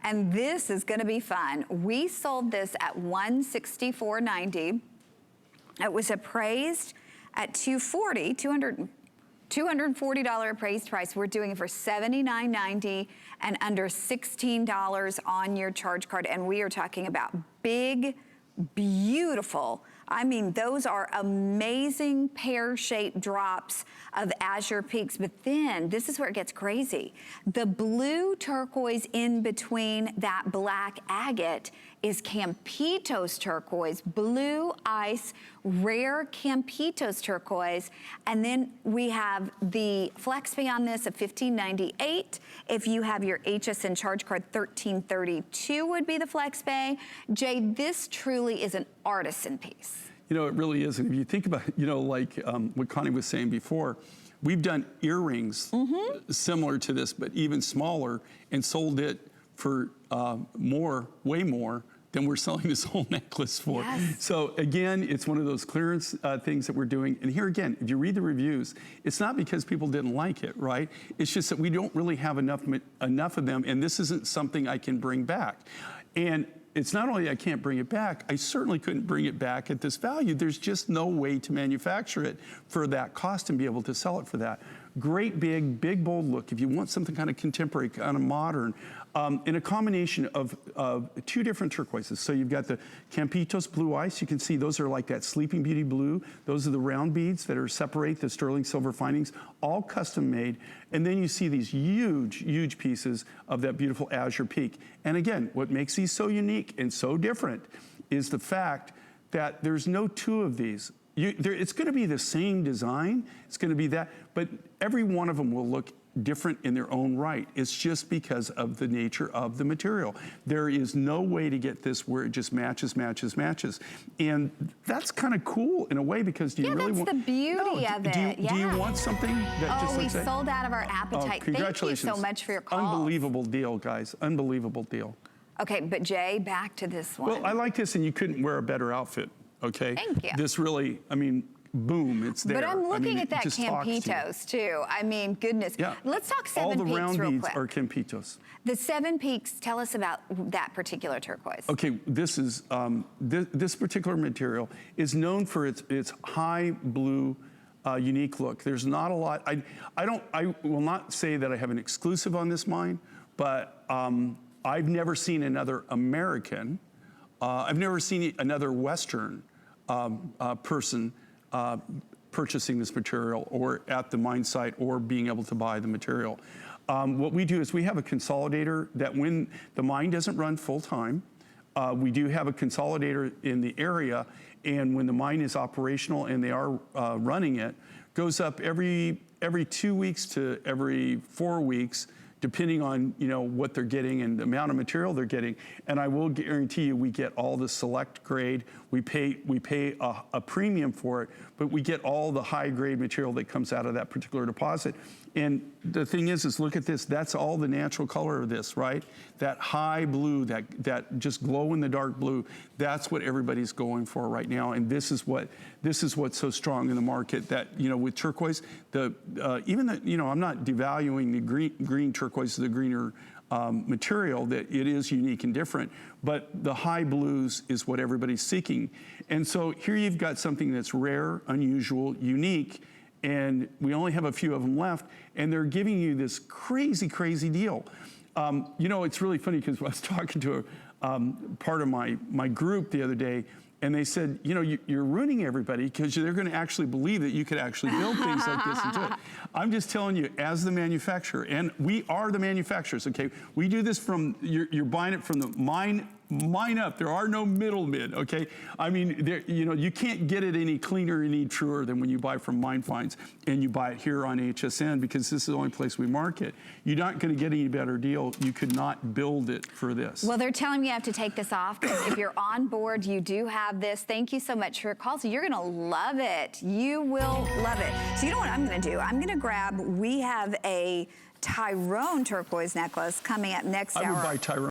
And this is gonna be fun. We sold this at $164.90. It was appraised at $240 appraised price. We're doing it for $79.90 and under $16 on your charge card. And we are talking about big, beautiful, I mean, those are amazing pear-shaped drops of Azure Peaks. But then, this is where it gets crazy. The blue turquoise in between that black agate is Campitos turquoise, blue ice, rare Campitos turquoise. And then we have the flex pay on this of $15.98. If you have your HSN charge card, $13.32 would be the flex pay. Jay, this truly is an artisan piece. You know, it really is. And if you think about, you know, like what Connie was saying before, we've done earrings similar to this, but even smaller, and sold it for way more than we're selling this whole necklace for. Yes. So again, it's one of those clearance things that we're doing. And here again, if you read the reviews, it's not because people didn't like it, right? It's just that we don't really have enough of them, and this isn't something I can bring back. And it's not only I can't bring it back, I certainly couldn't bring it back at this value. There's just no way to manufacture it for that cost and be able to sell it for that. Great big bold look. If you want something kind of contemporary, kind of modern, in a combination of two different turquoises. So you've got the Campitos blue ice. You can see those are like that Sleeping Beauty blue. Those are the round beads that are separate the sterling silver findings, all custom made. And then you see these huge pieces of that beautiful Azure Peak. And again, what makes these so unique and so different is the fact that there's no two of these. It's gonna be the same design, it's gonna be that, but every one of them will look different in their own right. It's just because of the nature of the material. There is no way to get this where it just matches. And that's kind of cool in a way, because do you really want— that's the beauty of it. Do you want something that just looks we sold out of our appetite. Congratulations. Thank you so much for your call. Unbelievable deal, guys, unbelievable deal. Okay, but Jay, back to this one. Well, I like this, and you couldn't wear a better outfit, okay? Thank you. This really, I mean, boom, it's there. But I'm looking at that it Campitos too. I mean, goodness. Yeah. Let's talk Seven All the Peaks round real beads quick. are Campitos. The Seven Peaks, tell us about that particular turquoise. Okay, this is, this particular material is known for its high blue, unique look. There's not a lot, I will not say that I have an exclusive on this mine, but I've never seen another American, I've never seen another Western person purchasing this material or at the mine site or being able to buy the material. What we do is we have a consolidator that when the mine doesn't run full time, we do have a consolidator in the area, and when the mine is operational and they are running it, goes up every 2 weeks to every 4 weeks, depending on, you know, what they're getting and the amount of material they're getting. And I will guarantee you, we get all the select grade. We pay a premium for it, but we get all the high grade material that comes out of that particular deposit. And the thing is look at this, that's all the natural color of this, right? That high blue, that just glow in the dark blue, that's what everybody's going for right now. And this is what's so strong in the market, that, you know, with turquoise, even the, you know, I'm not devaluing the green turquoise, the greener material, that it is unique and different, but the high blues is what everybody's seeking. And so here you've got something that's rare, unusual, unique, and we only have a few of them left, and they're giving you this crazy deal. You know, it's really funny, because I was talking to part of my group the other day, and they said, you know, you're ruining everybody, because they're going to actually believe that you could actually build things like this and do it. I'm just telling you, as the manufacturer, and we are the manufacturers, okay? We do this from, you're buying it from the mine up. There are no middlemen, okay? I mean, you know, you can't get it any cleaner, any truer than when you buy from Mine Finds and you buy it here on HSN, because this is the only place we market. You're not going to get any better deal. You could not build it for this. Well, they're telling me you have to take this off, because if you're on board, you do have this. Thank you so much for your call. So you're going to love it. You will love it. So you know what I'm going to do? I'm going to grab, we have a Tyrone turquoise necklace coming up next hour. I would buy Tyrone.